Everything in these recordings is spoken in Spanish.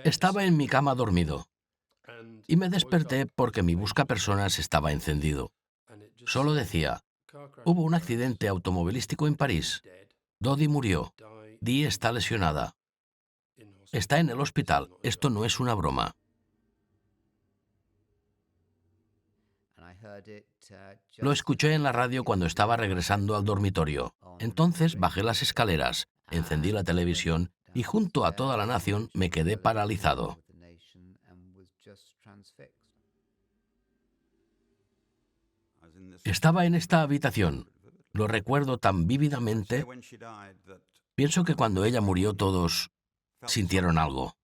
Estaba en mi cama dormido y me desperté porque mi buscapersonas estaba encendido. Solo decía: hubo un accidente automovilístico en París. Dodi murió. Dee está lesionada. Está en el hospital. Esto no es una broma. Lo escuché en la radio cuando estaba regresando al dormitorio. Entonces bajé las escaleras, encendí la televisión y junto a toda la nación me quedé paralizado. Estaba en esta habitación. Lo recuerdo tan vívidamente. Pienso que cuando ella murió todos sintieron algo.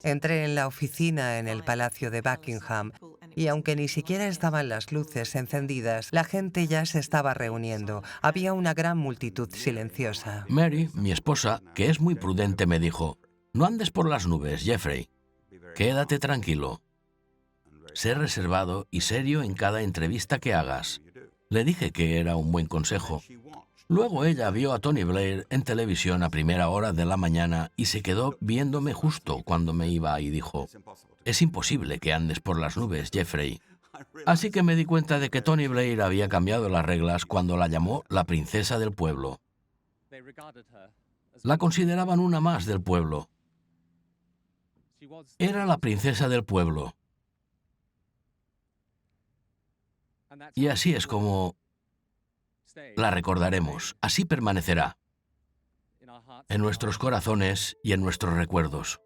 Entré en la oficina en el Palacio de Buckingham y aunque ni siquiera estaban las luces encendidas, la gente ya se estaba reuniendo. Había una gran multitud silenciosa. Mary, mi esposa, que es muy prudente, me dijo: no andes por las nubes, Jeffrey. Quédate tranquilo. Sé reservado y serio en cada entrevista que hagas. Le dije que era un buen consejo. Luego ella vio a Tony Blair en televisión a primera hora de la mañana y se quedó viéndome justo cuando me iba y dijo: es imposible que andes por las nubes, Jeffrey. Así que me di cuenta de que Tony Blair había cambiado las reglas cuando la llamó la princesa del pueblo. La consideraban una más del pueblo. Era la princesa del pueblo. Y así es como la recordaremos. Así permanecerá en nuestros corazones y en nuestros recuerdos.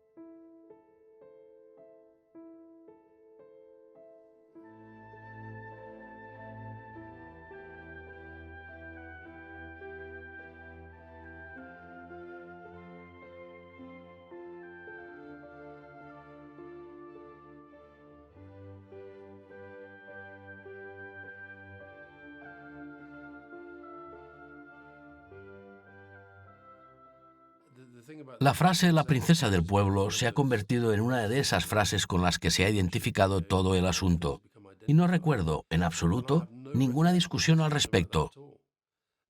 La frase «la princesa del pueblo» se ha convertido en una de esas frases con las que se ha identificado todo el asunto. Y no recuerdo, en absoluto, ninguna discusión al respecto.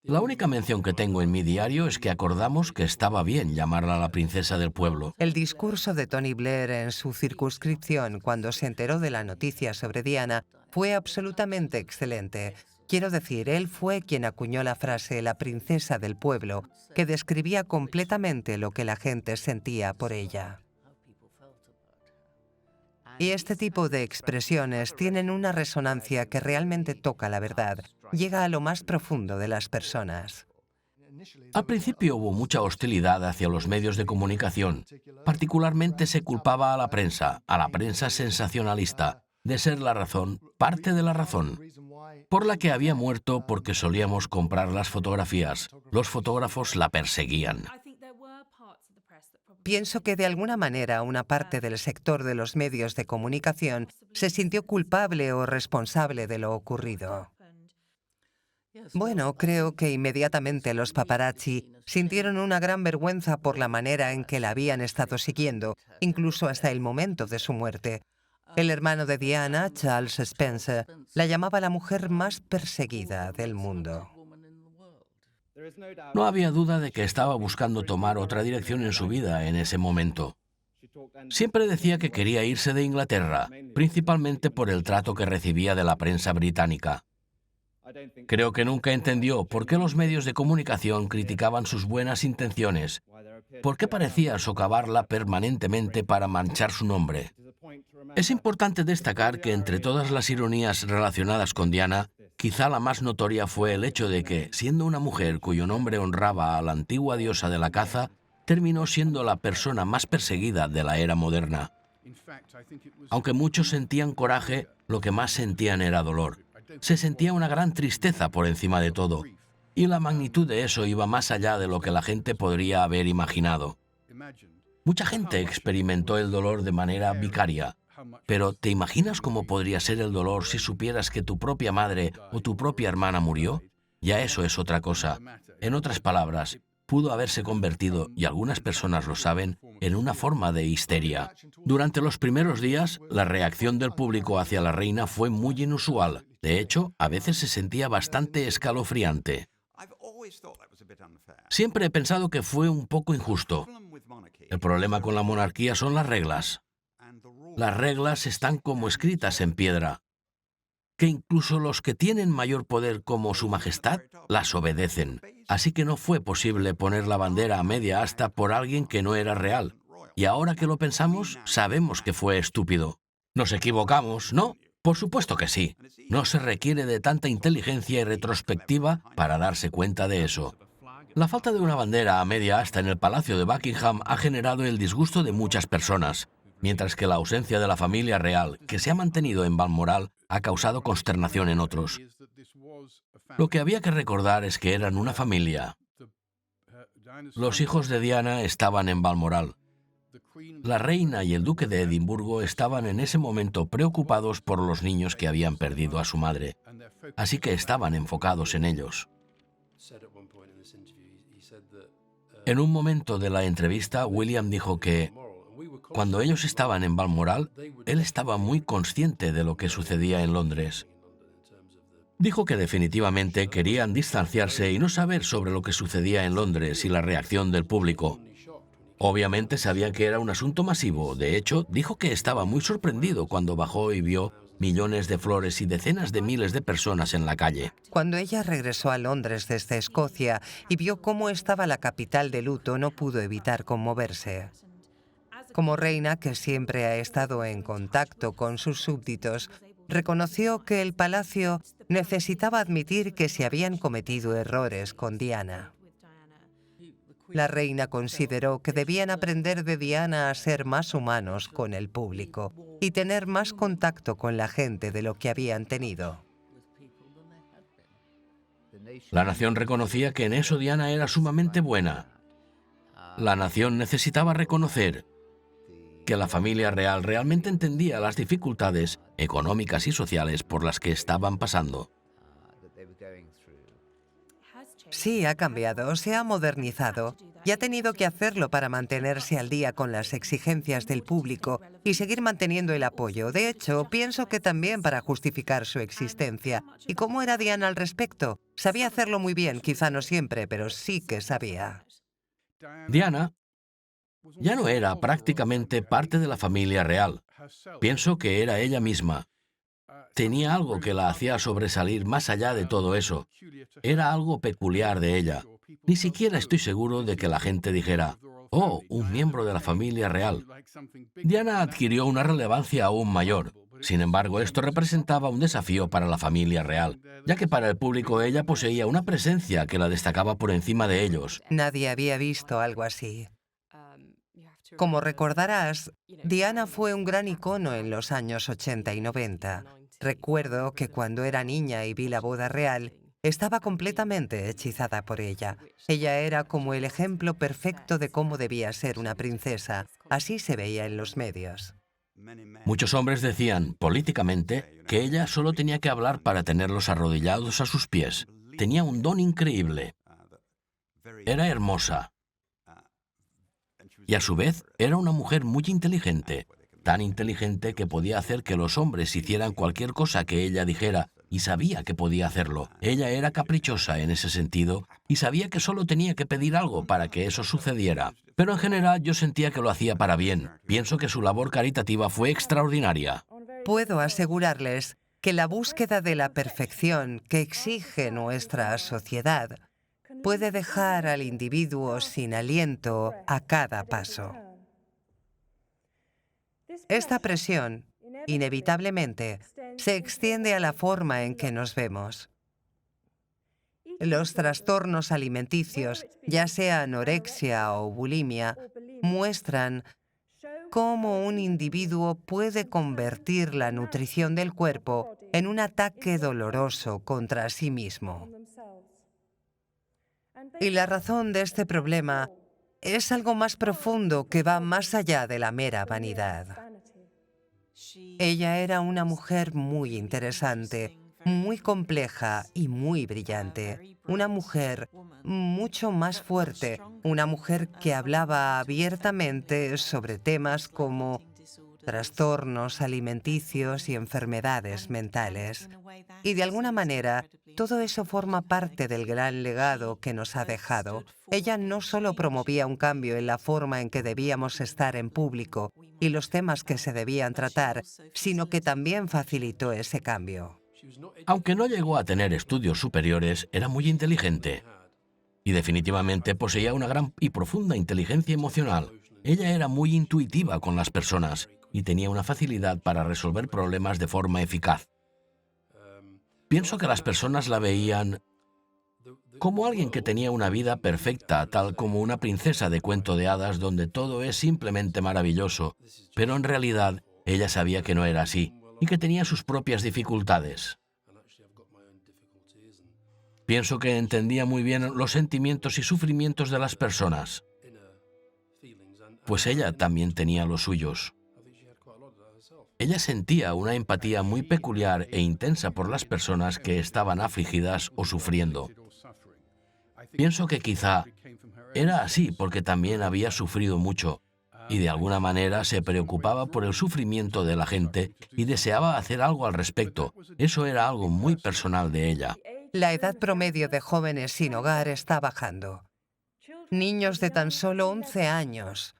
La única mención que tengo en mi diario es que acordamos que estaba bien llamarla la princesa del pueblo. El discurso de Tony Blair en su circunscripción cuando se enteró de la noticia sobre Diana fue absolutamente excelente. Quiero decir, él fue quien acuñó la frase «la princesa del pueblo», que describía completamente lo que la gente sentía por ella. Y este tipo de expresiones tienen una resonancia que realmente toca la verdad, llega a lo más profundo de las personas. Al principio hubo mucha hostilidad hacia los medios de comunicación. Particularmente se culpaba a la prensa sensacionalista, de ser la razón, parte de la razón, por la que había muerto porque solíamos comprar las fotografías. Los fotógrafos la perseguían. Pienso que de alguna manera una parte del sector de los medios de comunicación se sintió culpable o responsable de lo ocurrido. Bueno, creo que inmediatamente los paparazzi sintieron una gran vergüenza por la manera en que la habían estado siguiendo, incluso hasta el momento de su muerte. El hermano de Diana, Charles Spencer, la llamaba la mujer más perseguida del mundo. No había duda de que estaba buscando tomar otra dirección en su vida en ese momento. Siempre decía que quería irse de Inglaterra, principalmente por el trato que recibía de la prensa británica. Creo que nunca entendió por qué los medios de comunicación criticaban sus buenas intenciones, por qué parecía socavarla permanentemente para manchar su nombre. Es importante destacar que entre todas las ironías relacionadas con Diana, quizá la más notoria fue el hecho de que, siendo una mujer cuyo nombre honraba a la antigua diosa de la caza, terminó siendo la persona más perseguida de la era moderna. Aunque muchos sentían coraje, lo que más sentían era dolor. Se sentía una gran tristeza por encima de todo, y la magnitud de eso iba más allá de lo que la gente podría haber imaginado. Mucha gente experimentó el dolor de manera vicaria, pero ¿te imaginas cómo podría ser el dolor si supieras que tu propia madre o tu propia hermana murió? Ya eso es otra cosa. En otras palabras, pudo haberse convertido, y algunas personas lo saben, en una forma de histeria. Durante los primeros días, la reacción del público hacia la reina fue muy inusual. De hecho, a veces se sentía bastante escalofriante. Siempre he pensado que fue un poco injusto. El problema con la monarquía son las reglas. Las reglas están como escritas en piedra, que incluso los que tienen mayor poder como Su Majestad las obedecen. Así que no fue posible poner la bandera a media asta por alguien que no era real. Y ahora que lo pensamos, sabemos que fue estúpido. ¿Nos equivocamos, no? Por supuesto que sí. No se requiere de tanta inteligencia y retrospectiva para darse cuenta de eso. La falta de una bandera a media asta en el Palacio de Buckingham ha generado el disgusto de muchas personas, mientras que la ausencia de la familia real, que se ha mantenido en Balmoral, ha causado consternación en otros. Lo que había que recordar es que eran una familia. Los hijos de Diana estaban en Balmoral. La reina y el duque de Edimburgo estaban en ese momento preocupados por los niños que habían perdido a su madre, así que estaban enfocados en ellos. En un momento de la entrevista, William dijo que cuando ellos estaban en Balmoral, él estaba muy consciente de lo que sucedía en Londres. Dijo que definitivamente querían distanciarse y no saber sobre lo que sucedía en Londres y la reacción del público. Obviamente sabía que era un asunto masivo. De hecho, dijo que estaba muy sorprendido cuando bajó y vio millones de flores y decenas de miles de personas en la calle. Cuando ella regresó a Londres desde Escocia y vio cómo estaba la capital de luto, no pudo evitar conmoverse. Como reina, que siempre ha estado en contacto con sus súbditos, reconoció que el palacio necesitaba admitir que se habían cometido errores con Diana. La reina consideró que debían aprender de Diana a ser más humanos con el público y tener más contacto con la gente de lo que habían tenido. La nación reconocía que en eso Diana era sumamente buena. La nación necesitaba reconocer que la familia real realmente entendía las dificultades económicas y sociales por las que estaban pasando. Sí, ha cambiado, se ha modernizado y ha tenido que hacerlo para mantenerse al día con las exigencias del público y seguir manteniendo el apoyo. De hecho, pienso que también para justificar su existencia. ¿Y cómo era Diana al respecto? Sabía hacerlo muy bien, quizá no siempre, pero sí que sabía. Diana ya no era prácticamente parte de la familia real. Pienso que era ella misma. Tenía algo que la hacía sobresalir más allá de todo eso. Era algo peculiar de ella. Ni siquiera estoy seguro de que la gente dijera, «Oh, un miembro de la familia real». Diana adquirió una relevancia aún mayor. Sin embargo, esto representaba un desafío para la familia real, ya que para el público ella poseía una presencia que la destacaba por encima de ellos. Nadie había visto algo así. Como recordarás, Diana fue un gran icono en los años 80 y 90. Recuerdo que cuando era niña y vi la boda real, estaba completamente hechizada por ella. Ella era como el ejemplo perfecto de cómo debía ser una princesa. Así se veía en los medios. Muchos hombres decían, políticamente, que ella solo tenía que hablar para tenerlos arrodillados a sus pies. Tenía un don increíble. Era hermosa. Y a su vez, era una mujer muy inteligente, tan inteligente que podía hacer que los hombres hicieran cualquier cosa que ella dijera, y sabía que podía hacerlo. Ella era caprichosa en ese sentido, y sabía que solo tenía que pedir algo para que eso sucediera. Pero en general yo sentía que lo hacía para bien. Pienso que su labor caritativa fue extraordinaria. Puedo asegurarles que la búsqueda de la perfección que exige nuestra sociedad puede dejar al individuo sin aliento a cada paso. Esta presión, inevitablemente, se extiende a la forma en que nos vemos. Los trastornos alimenticios, ya sea anorexia o bulimia, muestran cómo un individuo puede convertir la nutrición del cuerpo en un ataque doloroso contra sí mismo. Y la razón de este problema es algo más profundo que va más allá de la mera vanidad. Ella era una mujer muy interesante, muy compleja y muy brillante. Una mujer mucho más fuerte, una mujer que hablaba abiertamente sobre temas como trastornos alimenticios y enfermedades mentales. Y de alguna manera, todo eso forma parte del gran legado que nos ha dejado. Ella no solo promovía un cambio en la forma en que debíamos estar en público y los temas que se debían tratar, sino que también facilitó ese cambio. Aunque no llegó a tener estudios superiores, era muy inteligente y definitivamente poseía una gran y profunda inteligencia emocional. Ella era muy intuitiva con las personas y tenía una facilidad para resolver problemas de forma eficaz. Pienso que las personas la veían como alguien que tenía una vida perfecta, tal como una princesa de cuento de hadas donde todo es simplemente maravilloso, pero en realidad ella sabía que no era así y que tenía sus propias dificultades. Pienso que entendía muy bien los sentimientos y sufrimientos de las personas, pues ella también tenía los suyos. Ella sentía una empatía muy peculiar e intensa por las personas que estaban afligidas o sufriendo. Pienso que quizá era así porque también había sufrido mucho y de alguna manera se preocupaba por el sufrimiento de la gente y deseaba hacer algo al respecto. Eso era algo muy personal de ella. La edad promedio de jóvenes sin hogar está bajando. Niños de tan solo 11 años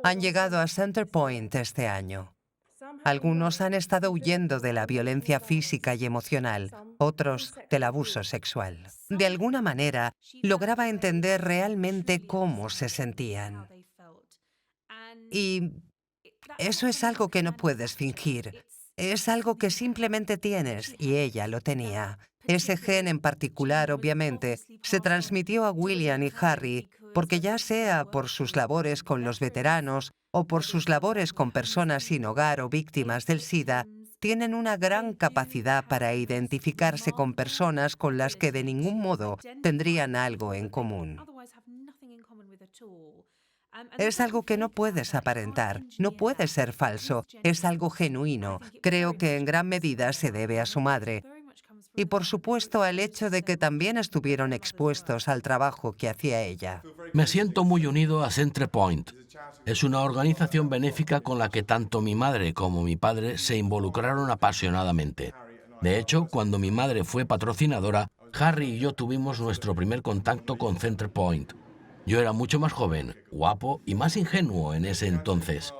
han llegado a Center Point este año. Algunos han estado huyendo de la violencia física y emocional, otros del abuso sexual. De alguna manera, lograba entender realmente cómo se sentían. Y eso es algo que no puedes fingir. Es algo que simplemente tienes, y ella lo tenía. Ese gen en particular, obviamente, se transmitió a William y Harry porque ya sea por sus labores con los veteranos o por sus labores con personas sin hogar o víctimas del SIDA, tienen una gran capacidad para identificarse con personas con las que de ningún modo tendrían algo en común. Es algo que no puedes aparentar, no puede ser falso, es algo genuino. Creo que en gran medida se debe a su madre. Y por supuesto al hecho de que también estuvieron expuestos al trabajo que hacía ella. Me siento muy unido a Centre Point. Es una organización benéfica con la que tanto mi madre como mi padre se involucraron apasionadamente. De hecho, cuando mi madre fue patrocinadora, Harry y yo tuvimos nuestro primer contacto con Centre Point. Yo era mucho más joven, guapo y más ingenuo en ese entonces,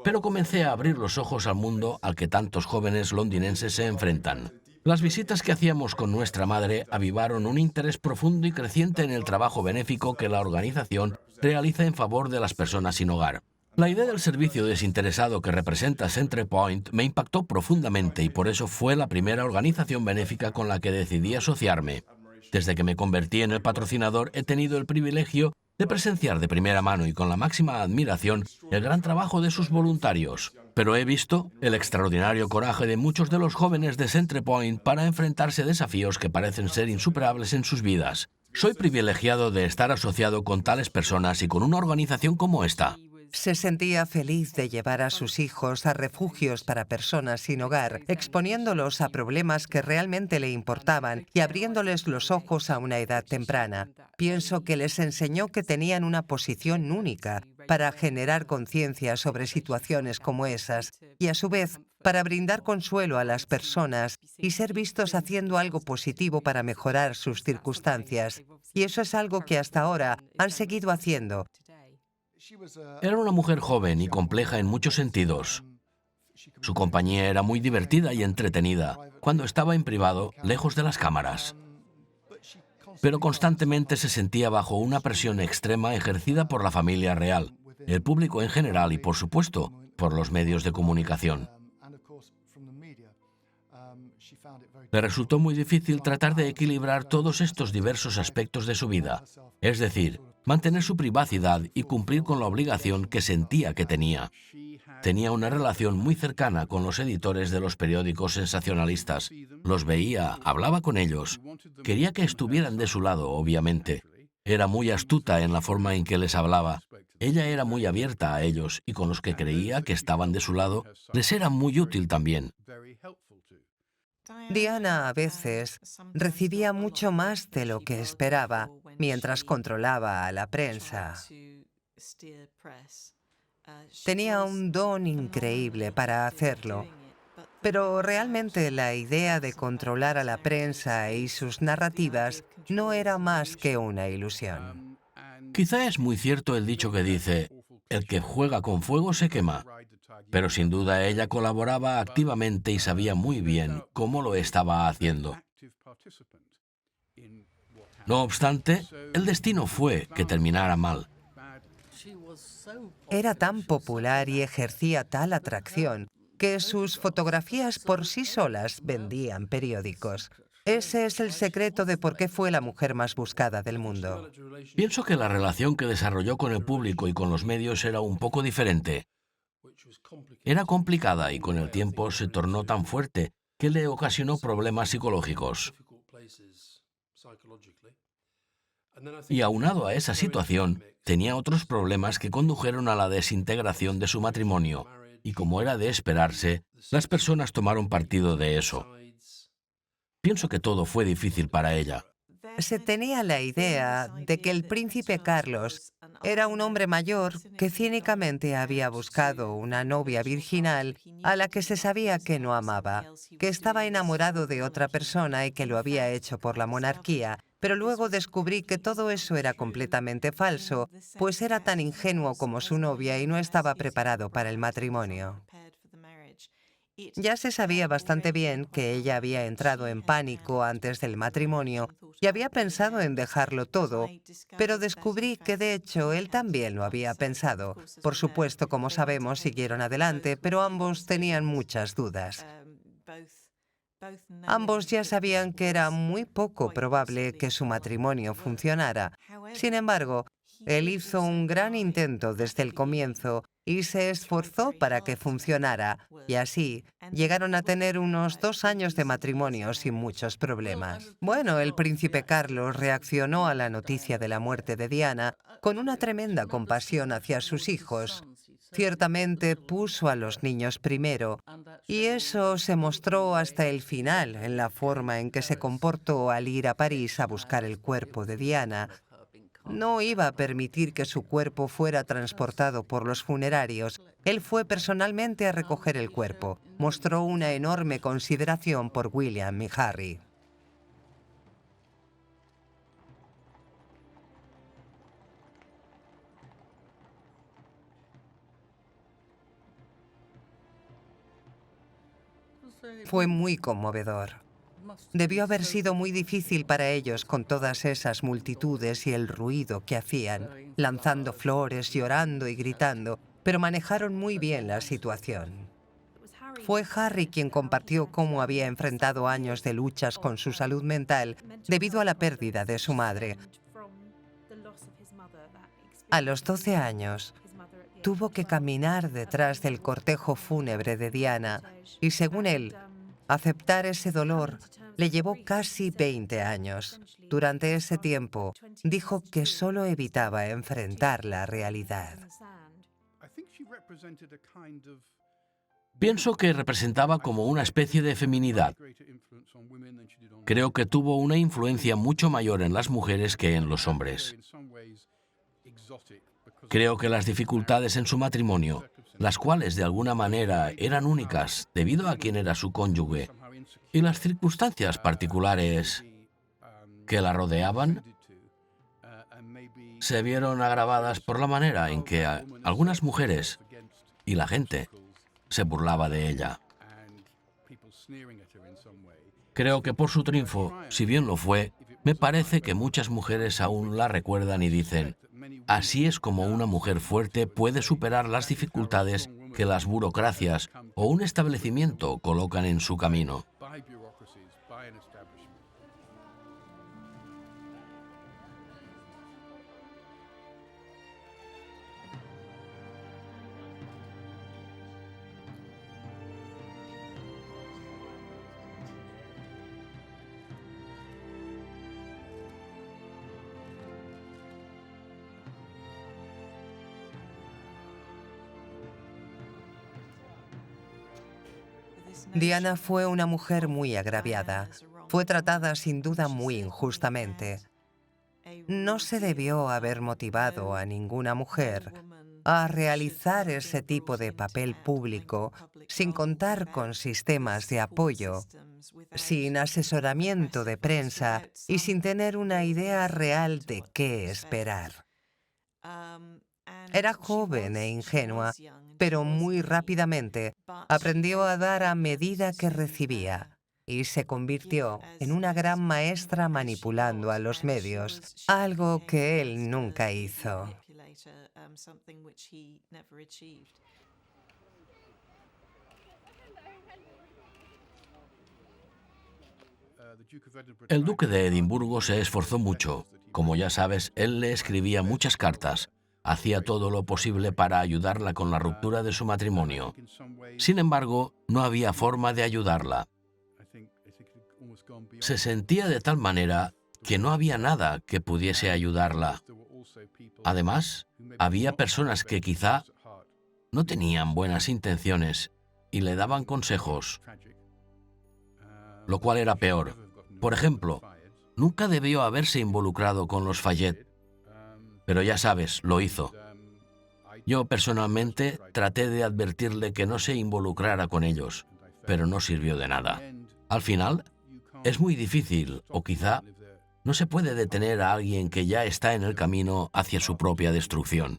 pero comencé a abrir los ojos al mundo al que tantos jóvenes londinenses se enfrentan. Las visitas que hacíamos con nuestra madre avivaron un interés profundo y creciente en el trabajo benéfico que la organización realiza en favor de las personas sin hogar. La idea del servicio desinteresado que representa Centre Point me impactó profundamente y por eso fue la primera organización benéfica con la que decidí asociarme. Desde que me convertí en el patrocinador he tenido el privilegio de presenciar de primera mano y con la máxima admiración el gran trabajo de sus voluntarios. Pero he visto el extraordinario coraje de muchos de los jóvenes de Centre Point para enfrentarse a desafíos que parecen ser insuperables en sus vidas. Soy privilegiado de estar asociado con tales personas y con una organización como esta. Se sentía feliz de llevar a sus hijos a refugios para personas sin hogar, exponiéndolos a problemas que realmente le importaban y abriéndoles los ojos a una edad temprana. Pienso que les enseñó que tenían una posición única para generar conciencia sobre situaciones como esas y, a su vez, para brindar consuelo a las personas y ser vistos haciendo algo positivo para mejorar sus circunstancias. Y eso es algo que hasta ahora han seguido haciendo. Era una mujer joven y compleja en muchos sentidos. Su compañía era muy divertida y entretenida cuando estaba en privado, lejos de las cámaras. Pero constantemente se sentía bajo una presión extrema ejercida por la familia real, el público en general y, por supuesto, por los medios de comunicación. Le resultó muy difícil tratar de equilibrar todos estos diversos aspectos de su vida, es decir, mantener su privacidad y cumplir con la obligación que sentía que tenía. Tenía una relación muy cercana con los editores de los periódicos sensacionalistas. Los veía, hablaba con ellos. Quería que estuvieran de su lado, obviamente. Era muy astuta en la forma en que les hablaba. Ella era muy abierta a ellos y con los que creía que estaban de su lado, les era muy útil también. Diana a veces recibía mucho más de lo que esperaba mientras controlaba a la prensa. Tenía un don increíble para hacerlo, pero realmente la idea de controlar a la prensa y sus narrativas no era más que una ilusión. Quizá es muy cierto el dicho que dice, el que juega con fuego se quema, pero sin duda ella colaboraba activamente y sabía muy bien cómo lo estaba haciendo. No obstante, el destino fue que terminara mal. Era tan popular y ejercía tal atracción que sus fotografías por sí solas vendían periódicos. Ese es el secreto de por qué fue la mujer más buscada del mundo. Pienso que la relación que desarrolló con el público y con los medios era un poco diferente. Era complicada y con el tiempo se tornó tan fuerte que le ocasionó problemas psicológicos. Y aunado a esa situación, tenía otros problemas que condujeron a la desintegración de su matrimonio. Y como era de esperarse, las personas tomaron partido de eso. Pienso que todo fue difícil para ella. Se tenía la idea de que el príncipe Carlos era un hombre mayor que cínicamente había buscado una novia virginal a la que se sabía que no amaba, que estaba enamorado de otra persona y que lo había hecho por la monarquía, pero luego descubrí que todo eso era completamente falso, pues era tan ingenuo como su novia y no estaba preparado para el matrimonio. Ya se sabía bastante bien que ella había entrado en pánico antes del matrimonio y había pensado en dejarlo todo, pero descubrí que de hecho él también lo había pensado. Por supuesto, como sabemos, siguieron adelante, pero ambos tenían muchas dudas. Ambos ya sabían que era muy poco probable que su matrimonio funcionara. Sin embargo, él hizo un gran intento desde el comienzo y se esforzó para que funcionara, y así llegaron a tener unos 2 años de matrimonio sin muchos problemas. Bueno, el príncipe Carlos reaccionó a la noticia de la muerte de Diana con una tremenda compasión hacia sus hijos. Ciertamente puso a los niños primero, y eso se mostró hasta el final en la forma en que se comportó al ir a París a buscar el cuerpo de Diana. No iba a permitir que su cuerpo fuera transportado por los funerarios. Él fue personalmente a recoger el cuerpo. Mostró una enorme consideración por William y Harry. Fue muy conmovedor. Debió haber sido muy difícil para ellos con todas esas multitudes y el ruido que hacían, lanzando flores, llorando y gritando, pero manejaron muy bien la situación. Fue Harry quien compartió cómo había enfrentado años de luchas con su salud mental debido a la pérdida de su madre. A los 12 años, tuvo que caminar detrás del cortejo fúnebre de Diana y, según él, aceptar ese dolor le llevó casi 20 años. Durante ese tiempo, dijo que solo evitaba enfrentar la realidad. Pienso que representaba como una especie de feminidad. Creo que tuvo una influencia mucho mayor en las mujeres que en los hombres. Creo que las dificultades en su matrimonio, las cuales de alguna manera eran únicas debido a quién era su cónyuge, y las circunstancias particulares que la rodeaban, se vieron agravadas por la manera en que algunas mujeres y la gente se burlaba de ella. Creo que por su triunfo, si bien lo fue, me parece que muchas mujeres aún la recuerdan y dicen, así es como una mujer fuerte puede superar las dificultades que las burocracias o un establecimiento colocan en su camino. Diana fue una mujer muy agraviada. Fue tratada sin duda muy injustamente. No se debió haber motivado a ninguna mujer a realizar ese tipo de papel público sin contar con sistemas de apoyo, sin asesoramiento de prensa y sin tener una idea real de qué esperar. Era joven e ingenua, pero muy rápidamente aprendió a dar a medida que recibía y se convirtió en una gran maestra manipulando a los medios, algo que él nunca hizo. El duque de Edimburgo se esforzó mucho. Como ya sabes, él le escribía muchas cartas. Hacía todo lo posible para ayudarla con la ruptura de su matrimonio. Sin embargo, no había forma de ayudarla. Se sentía de tal manera que no había nada que pudiese ayudarla. Además, había personas que quizá no tenían buenas intenciones y le daban consejos, lo cual era peor. Por ejemplo, nunca debió haberse involucrado con los Fayette, pero ya sabes, lo hizo. Yo personalmente traté de advertirle que no se involucrara con ellos, pero no sirvió de nada. Al final, es muy difícil, o quizá no se puede detener a alguien que ya está en el camino hacia su propia destrucción.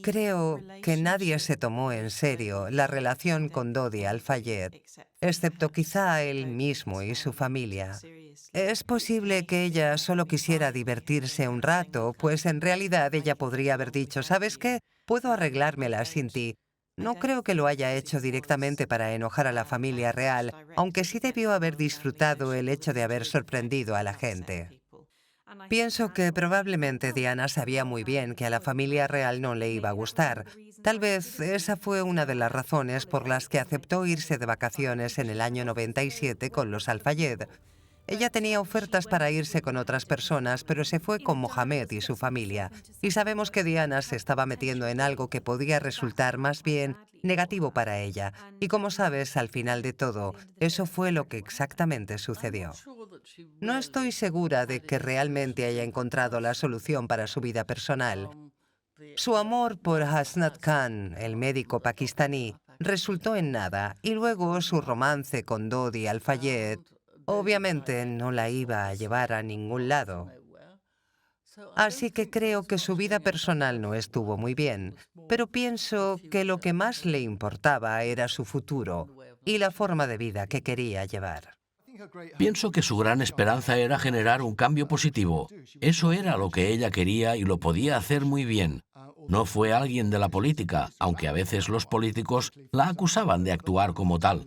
Creo que nadie se tomó en serio la relación con Dodi Al-Fayed, excepto quizá él mismo y su familia. Es posible que ella solo quisiera divertirse un rato, pues en realidad ella podría haber dicho, ¿sabes qué? Puedo arreglármela sin ti. No creo que lo haya hecho directamente para enojar a la familia real, aunque sí debió haber disfrutado el hecho de haber sorprendido a la gente. Pienso que probablemente Diana sabía muy bien que a la familia real no le iba a gustar. Tal vez esa fue una de las razones por las que aceptó irse de vacaciones en el año 97 con los Al-Fayed. Ella tenía ofertas para irse con otras personas, pero se fue con Mohamed y su familia. Y sabemos que Diana se estaba metiendo en algo que podía resultar más bien negativo para ella. Y como sabes, al final de todo, eso fue lo que exactamente sucedió. No estoy segura de que realmente haya encontrado la solución para su vida personal. Su amor por Hasnat Khan, el médico pakistaní, resultó en nada, y luego su romance con Dodi Al-Fayed obviamente no la iba a llevar a ningún lado. Así que creo que su vida personal no estuvo muy bien, pero pienso que lo que más le importaba era su futuro y la forma de vida que quería llevar. Pienso que su gran esperanza era generar un cambio positivo. Eso era lo que ella quería y lo podía hacer muy bien. No fue alguien de la política, aunque a veces los políticos la acusaban de actuar como tal.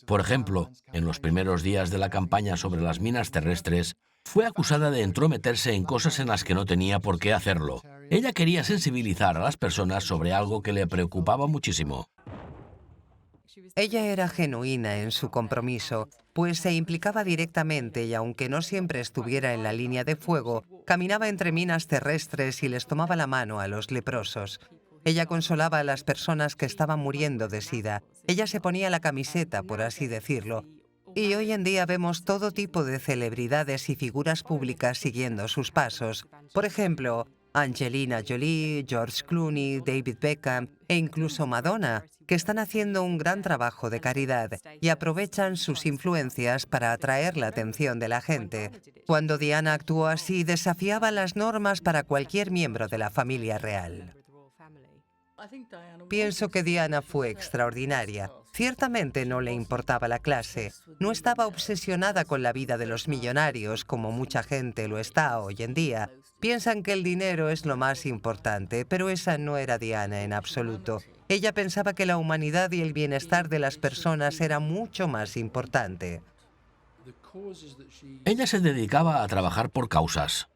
Por ejemplo, en los primeros días de la campaña sobre las minas terrestres, fue acusada de entrometerse en cosas en las que no tenía por qué hacerlo. Ella quería sensibilizar a las personas sobre algo que le preocupaba muchísimo. Ella era genuina en su compromiso, pues se implicaba directamente y aunque no siempre estuviera en la línea de fuego, caminaba entre minas terrestres y les tomaba la mano a los leprosos. Ella consolaba a las personas que estaban muriendo de SIDA. Ella se ponía la camiseta, por así decirlo. Y hoy en día vemos todo tipo de celebridades y figuras públicas siguiendo sus pasos. Por ejemplo, Angelina Jolie, George Clooney, David Beckham e incluso Madonna, que están haciendo un gran trabajo de caridad y aprovechan sus influencias para atraer la atención de la gente. Cuando Diana actuó así, desafiaba las normas para cualquier miembro de la familia real. Pienso que Diana fue extraordinaria. Ciertamente no le importaba la clase. No estaba obsesionada con la vida de los millonarios, como mucha gente lo está hoy en día. Piensan que el dinero es lo más importante, pero esa no era Diana en absoluto. Ella pensaba que la humanidad y el bienestar de las personas era mucho más importante. Ella se dedicaba a trabajar por causas,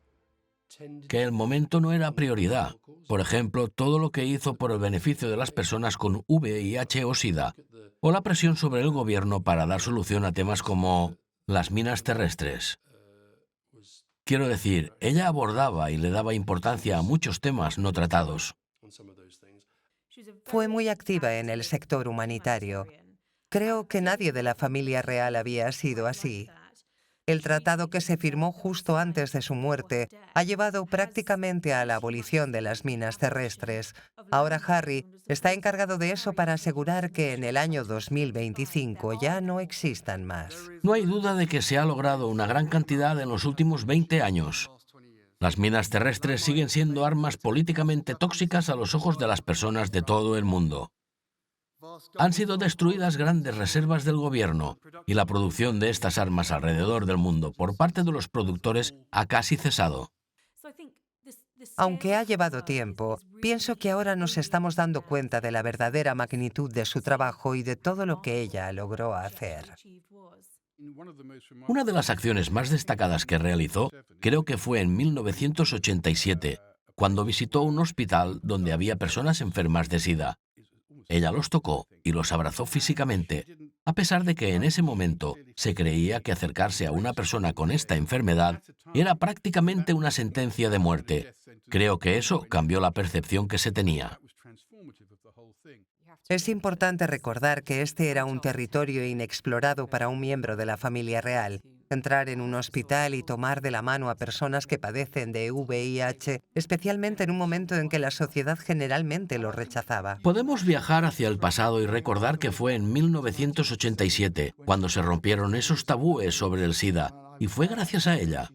que el momento no era prioridad. Por ejemplo, todo lo que hizo por el beneficio de las personas con VIH o SIDA, o la presión sobre el gobierno para dar solución a temas como las minas terrestres. Quiero decir, ella abordaba y le daba importancia a muchos temas no tratados. Fue muy activa en el sector humanitario. Creo que nadie de la familia real había sido así. El tratado que se firmó justo antes de su muerte ha llevado prácticamente a la abolición de las minas terrestres. Ahora Harry está encargado de eso para asegurar que en el año 2025 ya no existan más. No hay duda de que se ha logrado una gran cantidad en los últimos 20 años. Las minas terrestres siguen siendo armas políticamente tóxicas a los ojos de las personas de todo el mundo. Han sido destruidas grandes reservas del gobierno y la producción de estas armas alrededor del mundo por parte de los productores ha casi cesado. Aunque ha llevado tiempo, pienso que ahora nos estamos dando cuenta de la verdadera magnitud de su trabajo y de todo lo que ella logró hacer. Una de las acciones más destacadas que realizó creo que fue en 1987, cuando visitó un hospital donde había personas enfermas de SIDA. Ella los tocó y los abrazó físicamente, a pesar de que en ese momento se creía que acercarse a una persona con esta enfermedad era prácticamente una sentencia de muerte. Creo que eso cambió la percepción que se tenía. Es importante recordar que este era un territorio inexplorado para un miembro de la familia real. Entrar en un hospital y tomar de la mano a personas que padecen de VIH, especialmente en un momento en que la sociedad generalmente lo rechazaba. Podemos viajar hacia el pasado y recordar que fue en 1987 cuando se rompieron esos tabúes sobre el SIDA, y fue gracias a ella.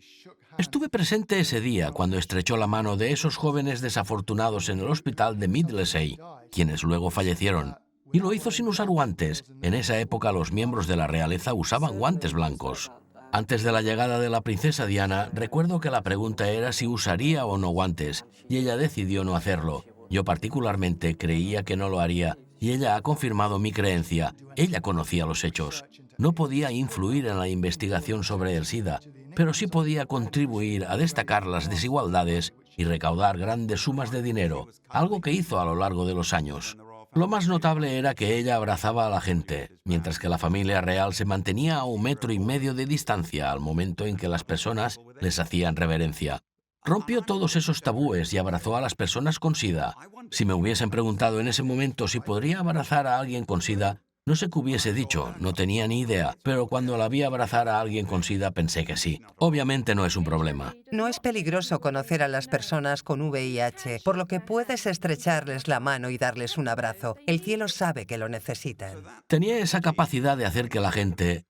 Estuve presente ese día cuando estrechó la mano de esos jóvenes desafortunados en el hospital de Midlesey, quienes luego fallecieron. Y lo hizo sin usar guantes. En esa época los miembros de la realeza usaban guantes blancos. Antes de la llegada de la princesa Diana, recuerdo que la pregunta era si usaría o no guantes, y ella decidió no hacerlo. Yo particularmente creía que no lo haría, y ella ha confirmado mi creencia. Ella conocía los hechos. No podía influir en la investigación sobre el SIDA, pero sí podía contribuir a destacar las desigualdades y recaudar grandes sumas de dinero, algo que hizo a lo largo de los años. Lo más notable era que ella abrazaba a la gente, mientras que la familia real se mantenía a 1,5 metros de distancia al momento en que las personas les hacían reverencia. Rompió todos esos tabúes y abrazó a las personas con SIDA. Si me hubiesen preguntado en ese momento si podría abrazar a alguien con SIDA, no sé qué hubiese dicho, no tenía ni idea, pero cuando la vi abrazar a alguien con SIDA pensé que sí. Obviamente no es un problema. No es peligroso conocer a las personas con VIH, por lo que puedes estrecharles la mano y darles un abrazo. El cielo sabe que lo necesitan. Tenía esa capacidad de hacer que la gente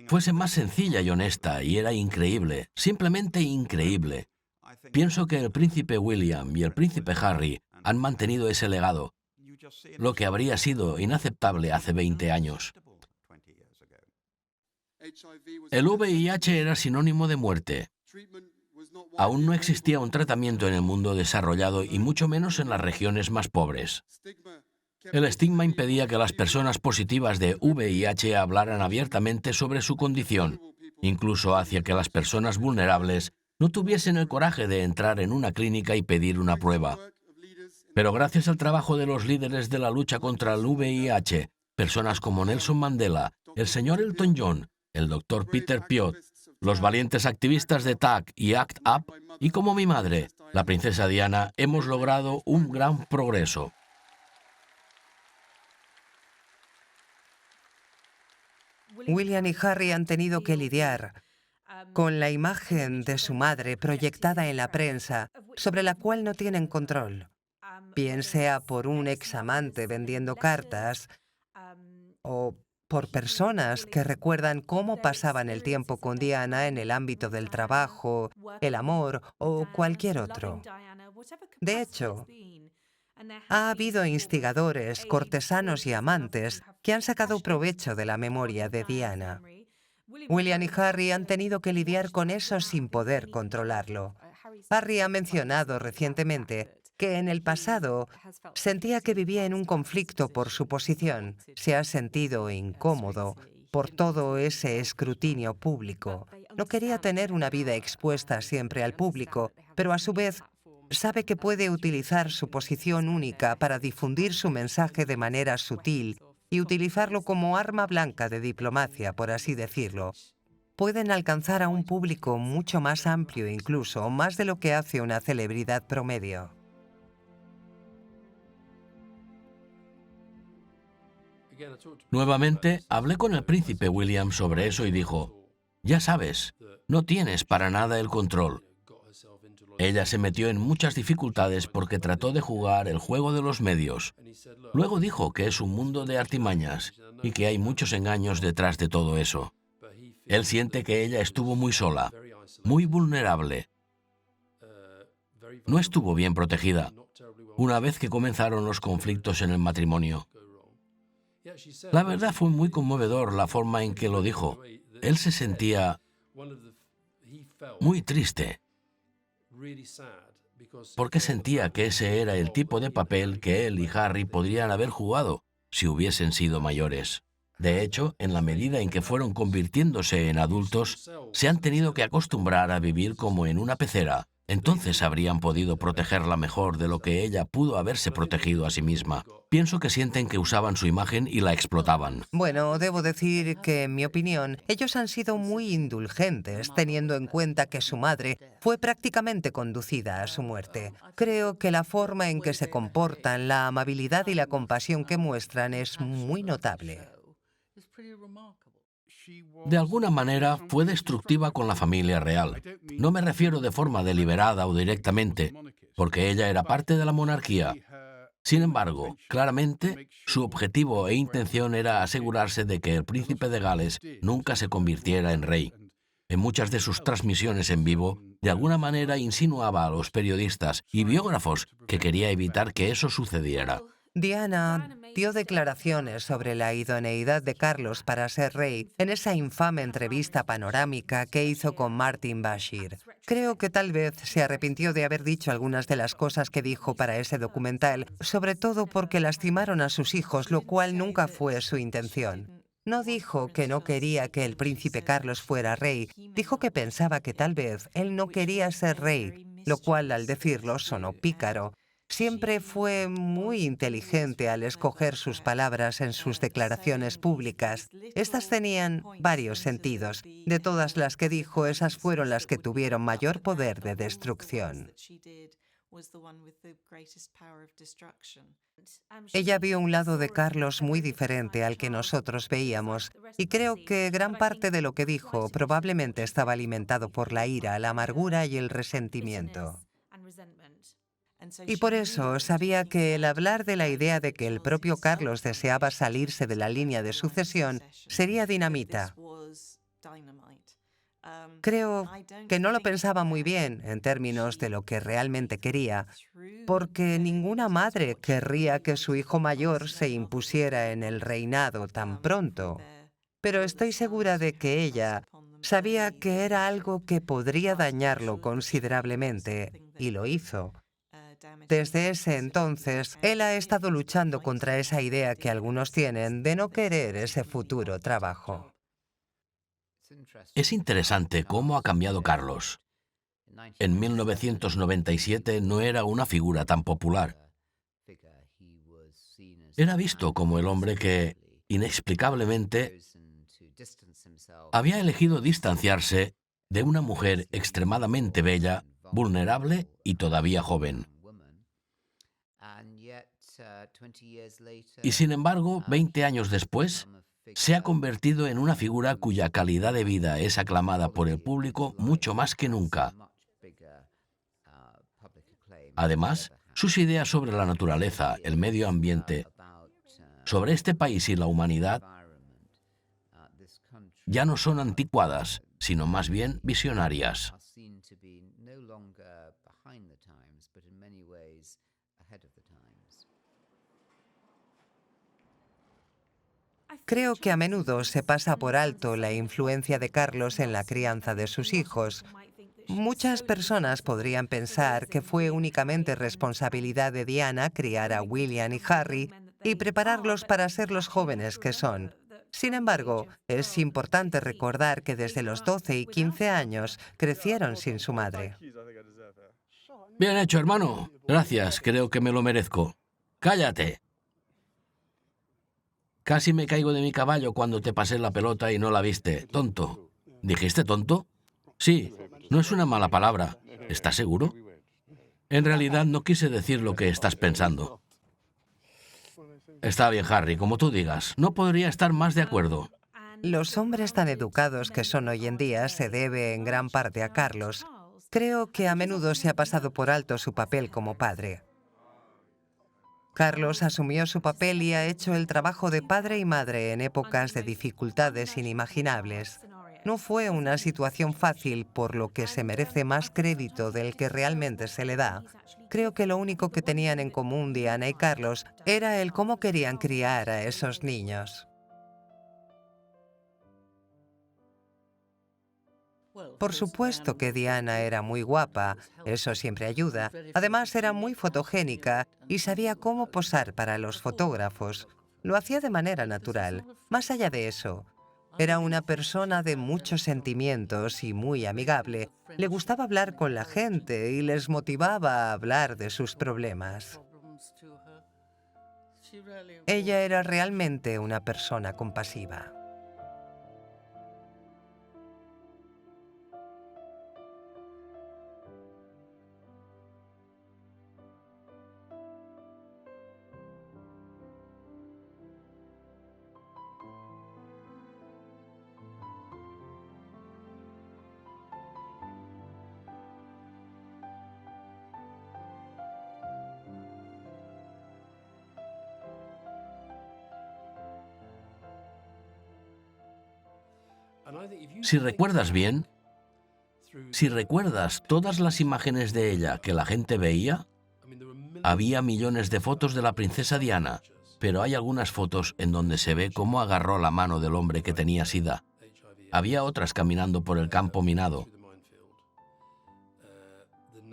fuese más sencilla y honesta, y era increíble, simplemente increíble. Pienso que el príncipe William y el príncipe Harry han mantenido ese legado, lo que habría sido inaceptable hace 20 años. El VIH era sinónimo de muerte. Aún no existía un tratamiento en el mundo desarrollado y mucho menos en las regiones más pobres. El estigma impedía que las personas positivas de VIH hablaran abiertamente sobre su condición. Incluso hacía que las personas vulnerables no tuviesen el coraje de entrar en una clínica y pedir una prueba. Pero gracias al trabajo de los líderes de la lucha contra el VIH, personas como Nelson Mandela, el señor Elton John, el Dr. Peter Piot, los valientes activistas de TAC y ACT UP, y como mi madre, la princesa Diana, hemos logrado un gran progreso. William y Harry han tenido que lidiar con la imagen de su madre proyectada en la prensa, sobre la cual no tienen control. Bien sea por un examante vendiendo cartas o por personas que recuerdan cómo pasaban el tiempo con Diana en el ámbito del trabajo, el amor o cualquier otro. De hecho, ha habido instigadores, cortesanos y amantes que han sacado provecho de la memoria de Diana. William y Harry han tenido que lidiar con eso sin poder controlarlo. Harry ha mencionado recientemente que en el pasado sentía que vivía en un conflicto por su posición. Se ha sentido incómodo por todo ese escrutinio público. No quería tener una vida expuesta siempre al público, pero a su vez sabe que puede utilizar su posición única para difundir su mensaje de manera sutil y utilizarlo como arma blanca de diplomacia, por así decirlo. Pueden alcanzar a un público mucho más amplio, incluso más de lo que hace una celebridad promedio. Nuevamente, hablé con el príncipe William sobre eso y dijo, ya sabes, no tienes para nada el control. Ella se metió en muchas dificultades porque trató de jugar el juego de los medios. Luego dijo que es un mundo de artimañas y que hay muchos engaños detrás de todo eso. Él siente que ella estuvo muy sola, muy vulnerable. No estuvo bien protegida una vez que comenzaron los conflictos en el matrimonio. La verdad fue muy conmovedor la forma en que lo dijo. Él se sentía muy triste porque sentía que ese era el tipo de papel que él y Harry podrían haber jugado si hubiesen sido mayores. De hecho, en la medida en que fueron convirtiéndose en adultos, se han tenido que acostumbrar a vivir como en una pecera. Entonces habrían podido protegerla mejor de lo que ella pudo haberse protegido a sí misma. Pienso que sienten que usaban su imagen y la explotaban. Bueno, debo decir que, en mi opinión, ellos han sido muy indulgentes, teniendo en cuenta que su madre fue prácticamente conducida a su muerte. Creo que la forma en que se comportan, la amabilidad y la compasión que muestran es muy notable. De alguna manera, fue destructiva con la familia real. No me refiero de forma deliberada o directamente, porque ella era parte de la monarquía. Sin embargo, claramente, su objetivo e intención era asegurarse de que el príncipe de Gales nunca se convirtiera en rey. En muchas de sus transmisiones en vivo, de alguna manera insinuaba a los periodistas y biógrafos que quería evitar que eso sucediera. Diana dio declaraciones sobre la idoneidad de Carlos para ser rey en esa infame entrevista panorámica que hizo con Martin Bashir. Creo que tal vez se arrepintió de haber dicho algunas de las cosas que dijo para ese documental, sobre todo porque lastimaron a sus hijos, lo cual nunca fue su intención. No dijo que no quería que el príncipe Carlos fuera rey, dijo que pensaba que tal vez él no quería ser rey, lo cual al decirlo sonó pícaro. Siempre fue muy inteligente al escoger sus palabras en sus declaraciones públicas. Estas tenían varios sentidos. De todas las que dijo, esas fueron las que tuvieron mayor poder de destrucción. Ella vio un lado de Carlos muy diferente al que nosotros veíamos, y creo que gran parte de lo que dijo probablemente estaba alimentado por la ira, la amargura y el resentimiento. Y por eso sabía que el hablar de la idea de que el propio Carlos deseaba salirse de la línea de sucesión sería dinamita. Creo que no lo pensaba muy bien en términos de lo que realmente quería, porque ninguna madre querría que su hijo mayor se impusiera en el reinado tan pronto. Pero estoy segura de que ella sabía que era algo que podría dañarlo considerablemente, y lo hizo. Desde ese entonces, él ha estado luchando contra esa idea que algunos tienen de no querer ese futuro trabajo. Es interesante cómo ha cambiado Carlos. En 1997 no era una figura tan popular. Era visto como el hombre que, inexplicablemente, había elegido distanciarse de una mujer extremadamente bella, vulnerable y todavía joven. Y sin embargo, 20 años después, se ha convertido en una figura cuya calidad de vida es aclamada por el público mucho más que nunca. Además, sus ideas sobre la naturaleza, el medio ambiente, sobre este país y la humanidad, ya no son anticuadas, sino más bien visionarias. Creo que a menudo se pasa por alto la influencia de Carlos en la crianza de sus hijos. Muchas personas podrían pensar que fue únicamente responsabilidad de Diana criar a William y Harry y prepararlos para ser los jóvenes que son. Sin embargo, es importante recordar que desde los 12 y 15 años crecieron sin su madre. Bien hecho, hermano. Gracias, creo que me lo merezco. ¡Cállate! Casi me caigo de mi caballo cuando te pasé la pelota y no la viste. Tonto. ¿Dijiste tonto? Sí, no es una mala palabra. ¿Estás seguro? En realidad no quise decir lo que estás pensando. Está bien, Harry, como tú digas. No podría estar más de acuerdo. Los hombres tan educados que son hoy en día se debe en gran parte a Carlos. Creo que a menudo se ha pasado por alto su papel como padre. Carlos asumió su papel y ha hecho el trabajo de padre y madre en épocas de dificultades inimaginables. No fue una situación fácil, por lo que se merece más crédito del que realmente se le da. Creo que lo único que tenían en común Diana y Carlos era el cómo querían criar a esos niños. Por supuesto que Diana era muy guapa, eso siempre ayuda. Además, era muy fotogénica y sabía cómo posar para los fotógrafos. Lo hacía de manera natural. Más allá de eso, era una persona de muchos sentimientos y muy amigable. Le gustaba hablar con la gente y les motivaba a hablar de sus problemas. Ella era realmente una persona compasiva. Si recuerdas bien, si recuerdas todas las imágenes de ella que la gente veía, había millones de fotos de la princesa Diana, pero hay algunas fotos en donde se ve cómo agarró la mano del hombre que tenía SIDA. Había otras caminando por el campo minado.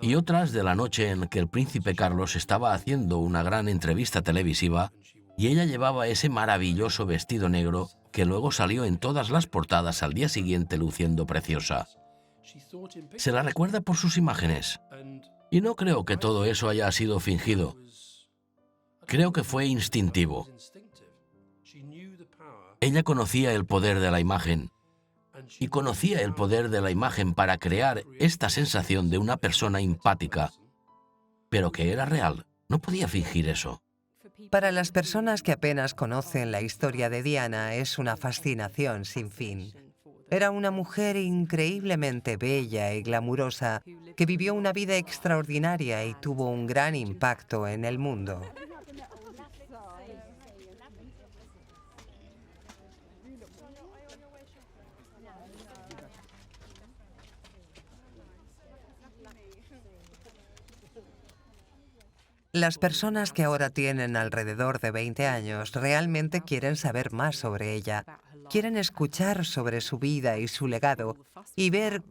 Y otras de la noche en que el príncipe Carlos estaba haciendo una gran entrevista televisiva y ella llevaba ese maravilloso vestido negro que luego salió en todas las portadas al día siguiente luciendo preciosa. Se la recuerda por sus imágenes. Y no creo que todo eso haya sido fingido. Creo que fue instintivo. Ella conocía el poder de la imagen. Y conocía el poder de la imagen para crear esta sensación de una persona empática, pero que era real. No podía fingir eso. Para las personas que apenas conocen la historia de Diana, es una fascinación sin fin. Era una mujer increíblemente bella y glamurosa que vivió una vida extraordinaria y tuvo un gran impacto en el mundo. Las personas que ahora tienen alrededor de 20 años realmente quieren saber más sobre ella. Quieren escuchar sobre su vida y su legado y ver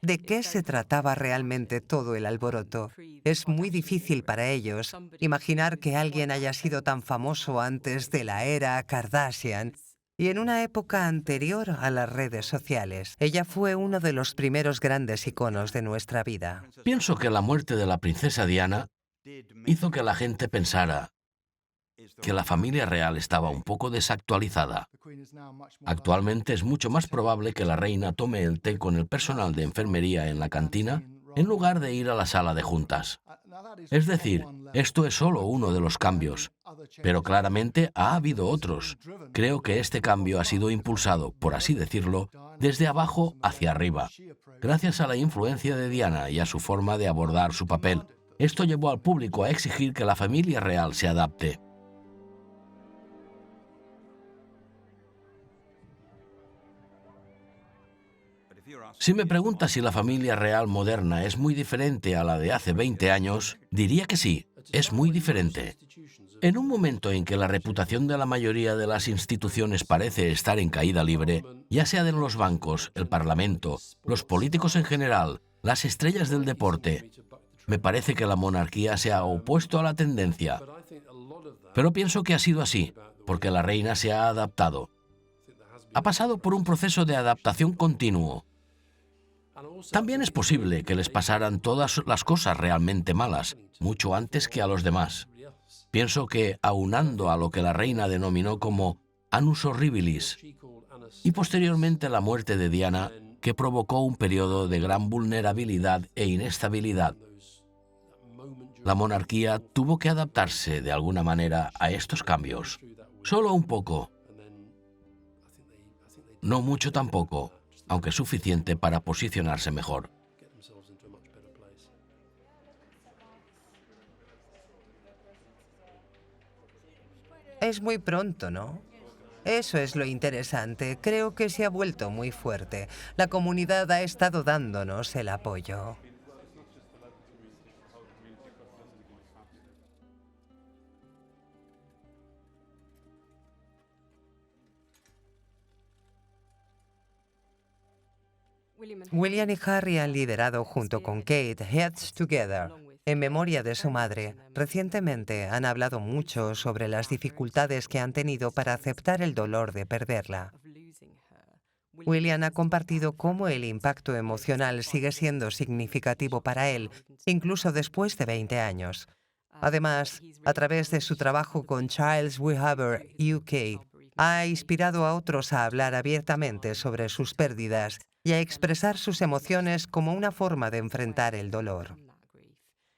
de qué se trataba realmente todo el alboroto. Es muy difícil para ellos imaginar que alguien haya sido tan famoso antes de la era Kardashian y en una época anterior a las redes sociales. Ella fue uno de los primeros grandes iconos de nuestra vida. Pienso que la muerte de la princesa Diana hizo que la gente pensara que la familia real estaba un poco desactualizada. Actualmente es mucho más probable que la reina tome el té con el personal de enfermería en la cantina en lugar de ir a la sala de juntas. Es decir, esto es solo uno de los cambios, pero claramente ha habido otros. Creo que este cambio ha sido impulsado, por así decirlo, desde abajo hacia arriba, gracias a la influencia de Diana y a su forma de abordar su papel. Esto llevó al público a exigir que la familia real se adapte. Si me preguntas si la familia real moderna es muy diferente a la de hace 20 años, diría que sí, es muy diferente. En un momento en que la reputación de la mayoría de las instituciones parece estar en caída libre, ya sea de los bancos, el Parlamento, los políticos en general, las estrellas del deporte, me parece que la monarquía se ha opuesto a la tendencia. Pero pienso que ha sido así, porque la reina se ha adaptado. Ha pasado por un proceso de adaptación continuo. También es posible que les pasaran todas las cosas realmente malas, mucho antes que a los demás. Pienso que, aunando a lo que la reina denominó como annus horribilis, y posteriormente la muerte de Diana, que provocó un periodo de gran vulnerabilidad e inestabilidad, La monarquía tuvo que adaptarse de alguna manera a estos cambios. Solo un poco. No mucho tampoco, aunque suficiente para posicionarse mejor. Es muy pronto, ¿no? Eso es lo interesante. Creo que se ha vuelto muy fuerte. La comunidad ha estado dándonos el apoyo. William y Harry han liderado junto con Kate Heads Together en memoria de su madre. Recientemente han hablado mucho sobre las dificultades que han tenido para aceptar el dolor de perderla. William ha compartido cómo el impacto emocional sigue siendo significativo para él, incluso después de 20 años. Además, a través de su trabajo con Child's Rehabber UK, ha inspirado a otros a hablar abiertamente sobre sus pérdidas y a expresar sus emociones como una forma de enfrentar el dolor.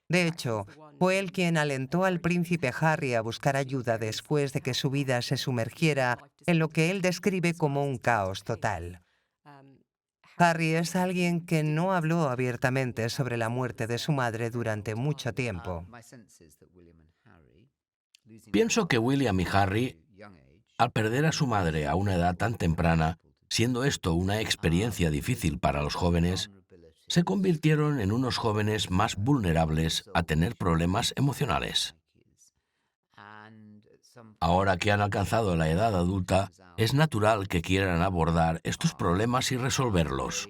De hecho, fue él quien alentó al príncipe Harry a buscar ayuda después de que su vida se sumergiera en lo que él describe como un caos total. Harry es alguien que no habló abiertamente sobre la muerte de su madre durante mucho tiempo. Pienso que William y Harry, al perder a su madre a una edad tan temprana, siendo esto una experiencia difícil para los jóvenes, se convirtieron en unos jóvenes más vulnerables a tener problemas emocionales. Ahora que han alcanzado la edad adulta, es natural que quieran abordar estos problemas y resolverlos.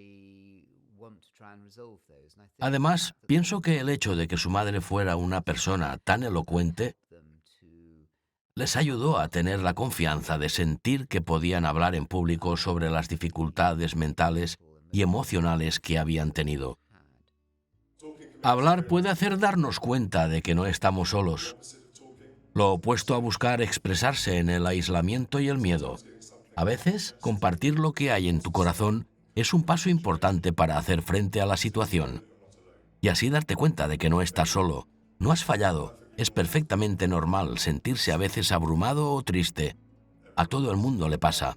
Además, pienso que el hecho de que su madre fuera una persona tan elocuente les ayudó a tener la confianza de sentir que podían hablar en público sobre las dificultades mentales y emocionales que habían tenido. Hablar puede hacer darnos cuenta de que no estamos solos. Lo opuesto a buscar expresarse en el aislamiento y el miedo. A veces, compartir lo que hay en tu corazón es un paso importante para hacer frente a la situación. Y así darte cuenta de que no estás solo, no has fallado. Es perfectamente normal sentirse a veces abrumado o triste. A todo el mundo le pasa.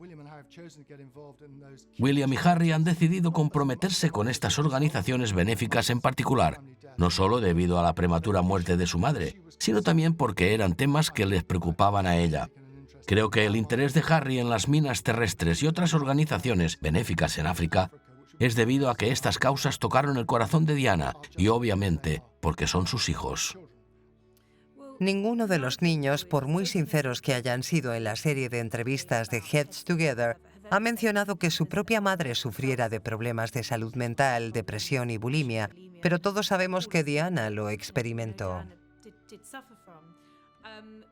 William y Harry han decidido comprometerse con estas organizaciones benéficas en particular, no solo debido a la prematura muerte de su madre, sino también porque eran temas que les preocupaban a ella. Creo que el interés de Harry en las minas terrestres y otras organizaciones benéficas en África es debido a que estas causas tocaron el corazón de Diana y, obviamente, porque son sus hijos. Ninguno de los niños, por muy sinceros que hayan sido en la serie de entrevistas de Heads Together, ha mencionado que su propia madre sufriera de problemas de salud mental, depresión y bulimia, pero todos sabemos que Diana lo experimentó.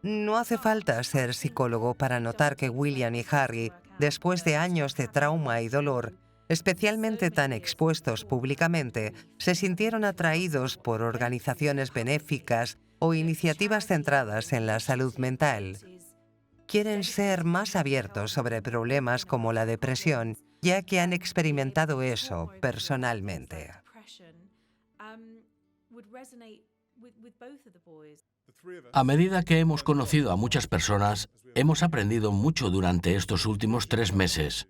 No hace falta ser psicólogo para notar que William y Harry, después de años de trauma y dolor, especialmente tan expuestos públicamente, se sintieron atraídos por organizaciones benéficas o iniciativas centradas en la salud mental. Quieren ser más abiertos sobre problemas como la depresión, ya que han experimentado eso personalmente. A medida que hemos conocido a muchas personas, hemos aprendido mucho durante estos últimos 3 meses.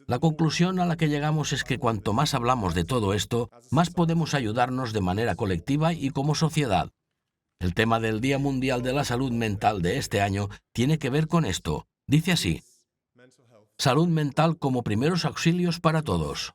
La conclusión a la que llegamos es que cuanto más hablamos de todo esto, más podemos ayudarnos de manera colectiva y como sociedad. El tema del Día Mundial de la Salud Mental de este año tiene que ver con esto. Dice así: salud mental como primeros auxilios para todos.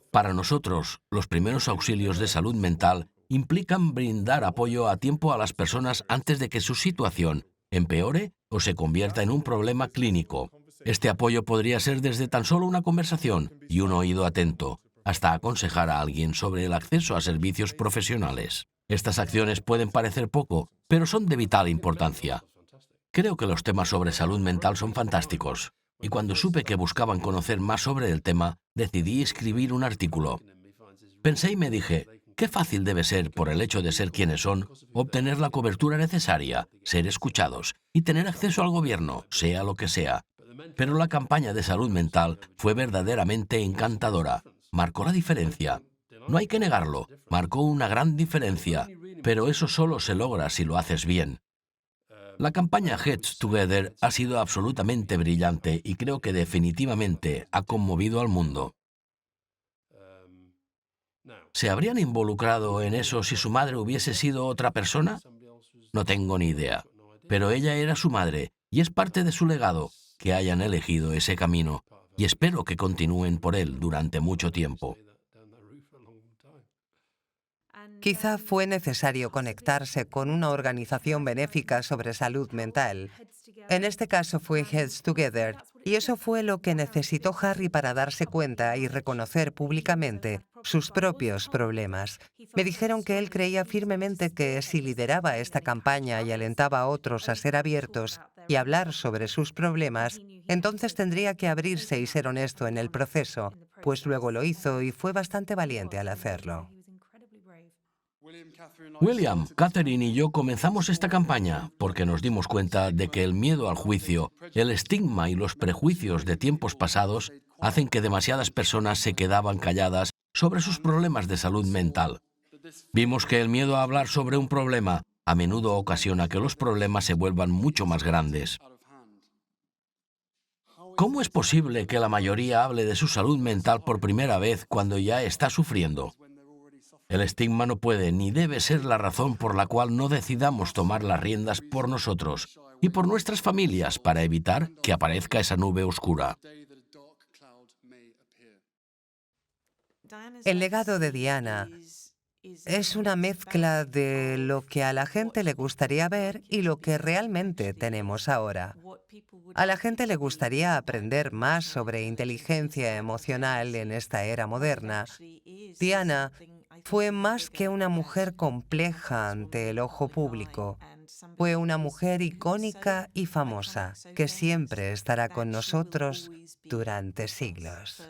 Para nosotros, los primeros auxilios de salud mental implican brindar apoyo a tiempo a las personas antes de que su situación empeore o se convierta en un problema clínico. Este apoyo podría ser desde tan solo una conversación y un oído atento, hasta aconsejar a alguien sobre el acceso a servicios profesionales. Estas acciones pueden parecer poco, pero son de vital importancia. Creo que los temas sobre salud mental son fantásticos, y cuando supe que buscaban conocer más sobre el tema, decidí escribir un artículo. Pensé y me dije, qué fácil debe ser, por el hecho de ser quienes son, obtener la cobertura necesaria, ser escuchados y tener acceso al gobierno, sea lo que sea. Pero la campaña de salud mental fue verdaderamente encantadora. Marcó la diferencia. No hay que negarlo, marcó una gran diferencia. pero eso solo se logra si lo haces bien. La campaña Heads Together ha sido absolutamente brillante y creo que definitivamente ha conmovido al mundo. ¿Se habrían involucrado en eso si su madre hubiese sido otra persona? No tengo ni idea. Pero ella era su madre y es parte de su legado que hayan elegido ese camino y espero que continúen por él durante mucho tiempo. Quizá fue necesario conectarse con una organización benéfica sobre salud mental. En este caso fue Heads Together, y eso fue lo que necesitó Harry para darse cuenta y reconocer públicamente sus propios problemas. Me dijeron que él creía firmemente que si lideraba esta campaña y alentaba a otros a ser abiertos y hablar sobre sus problemas, entonces tendría que abrirse y ser honesto en el proceso, pues luego lo hizo y fue bastante valiente al hacerlo. William, Catherine y yo comenzamos esta campaña porque nos dimos cuenta de que el miedo al juicio, el estigma y los prejuicios de tiempos pasados hacen que demasiadas personas se quedaban calladas sobre sus problemas de salud mental. Vimos que el miedo a hablar sobre un problema a menudo ocasiona que los problemas se vuelvan mucho más grandes. ¿Cómo es posible que la mayoría hable de su salud mental por primera vez cuando ya está sufriendo? El estigma no puede ni debe ser la razón por la cual no decidamos tomar las riendas por nosotros y por nuestras familias para evitar que aparezca esa nube oscura. El legado de Diana es una mezcla de lo que a la gente le gustaría ver y lo que realmente tenemos ahora. A la gente le gustaría aprender más sobre inteligencia emocional en esta era moderna. Diana fue más que una mujer compleja ante el ojo público. Fue una mujer icónica y famosa que siempre estará con nosotros durante siglos.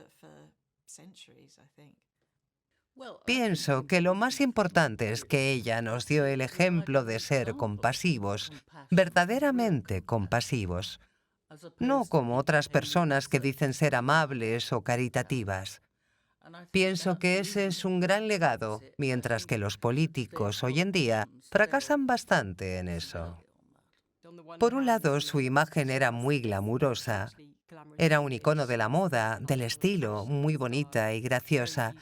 Pienso que lo más importante es que ella nos dio el ejemplo de ser compasivos, verdaderamente compasivos, no como otras personas que dicen ser amables o caritativas. Pienso que ese es un gran legado, mientras que los políticos hoy en día fracasan bastante en eso. Por un lado, su imagen era muy glamurosa. Era un icono de la moda, del estilo, muy bonita y graciosa.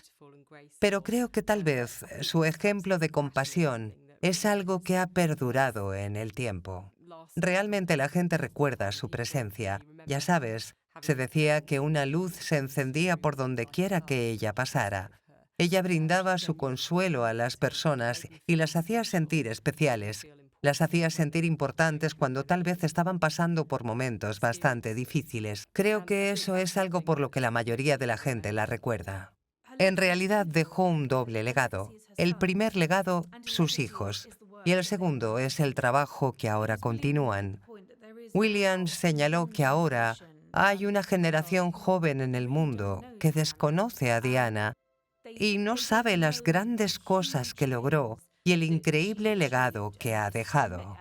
Pero creo que tal vez su ejemplo de compasión es algo que ha perdurado en el tiempo. Realmente la gente recuerda su presencia. Ya sabes, se decía que una luz se encendía por donde quiera que ella pasara. Ella brindaba su consuelo a las personas y las hacía sentir especiales. Las hacía sentir importantes cuando tal vez estaban pasando por momentos bastante difíciles. Creo que eso es algo por lo que la mayoría de la gente la recuerda. En realidad dejó un doble legado. El primer legado, sus hijos, y el segundo es el trabajo que ahora continúan. Williams señaló que ahora hay una generación joven en el mundo que desconoce a Diana y no sabe las grandes cosas que logró y el increíble legado que ha dejado.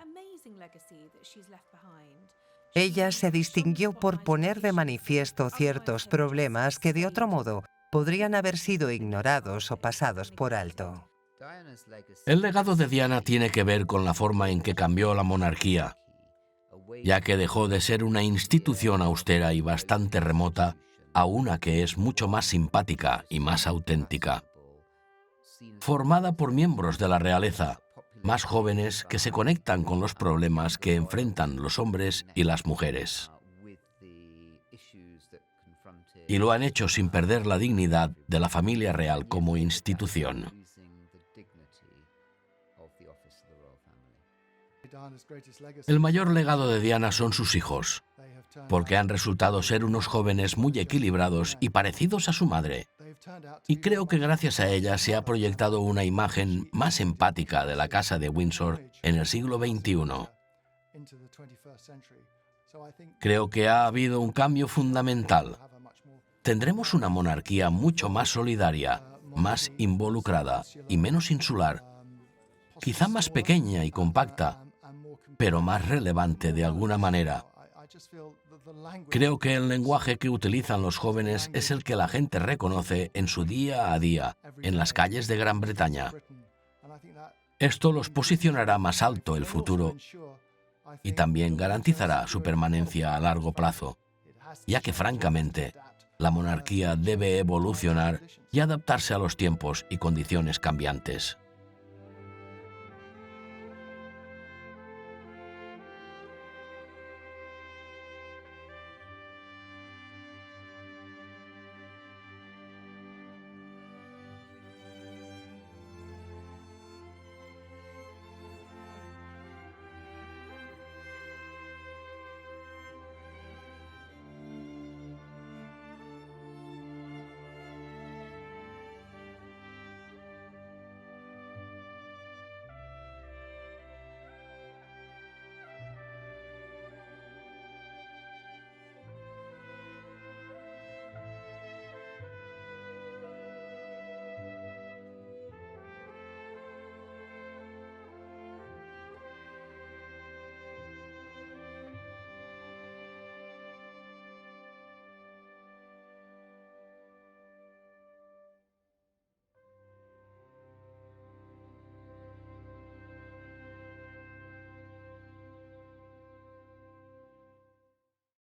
Ella se distinguió por poner de manifiesto ciertos problemas que de otro modo podrían haber sido ignorados o pasados por alto. El legado de Diana tiene que ver con la forma en que cambió la monarquía, ya que dejó de ser una institución austera y bastante remota a una que es mucho más simpática y más auténtica. Formada por miembros de la realeza, más jóvenes que se conectan con los problemas que enfrentan los hombres y las mujeres. Y lo han hecho sin perder la dignidad de la familia real como institución. El mayor legado de Diana son sus hijos, porque han resultado ser unos jóvenes muy equilibrados y parecidos a su madre. Y creo que gracias a ella se ha proyectado una imagen más empática de la Casa de Windsor en el siglo XXI. Creo que ha habido un cambio fundamental. Tendremos una monarquía mucho más solidaria, más involucrada y menos insular, quizá más pequeña y compacta, pero más relevante de alguna manera. Creo que el lenguaje que utilizan los jóvenes es el que la gente reconoce en su día a día, en las calles de Gran Bretaña. Esto los posicionará más alto el futuro y también garantizará su permanencia a largo plazo, ya que francamente la monarquía debe evolucionar y adaptarse a los tiempos y condiciones cambiantes.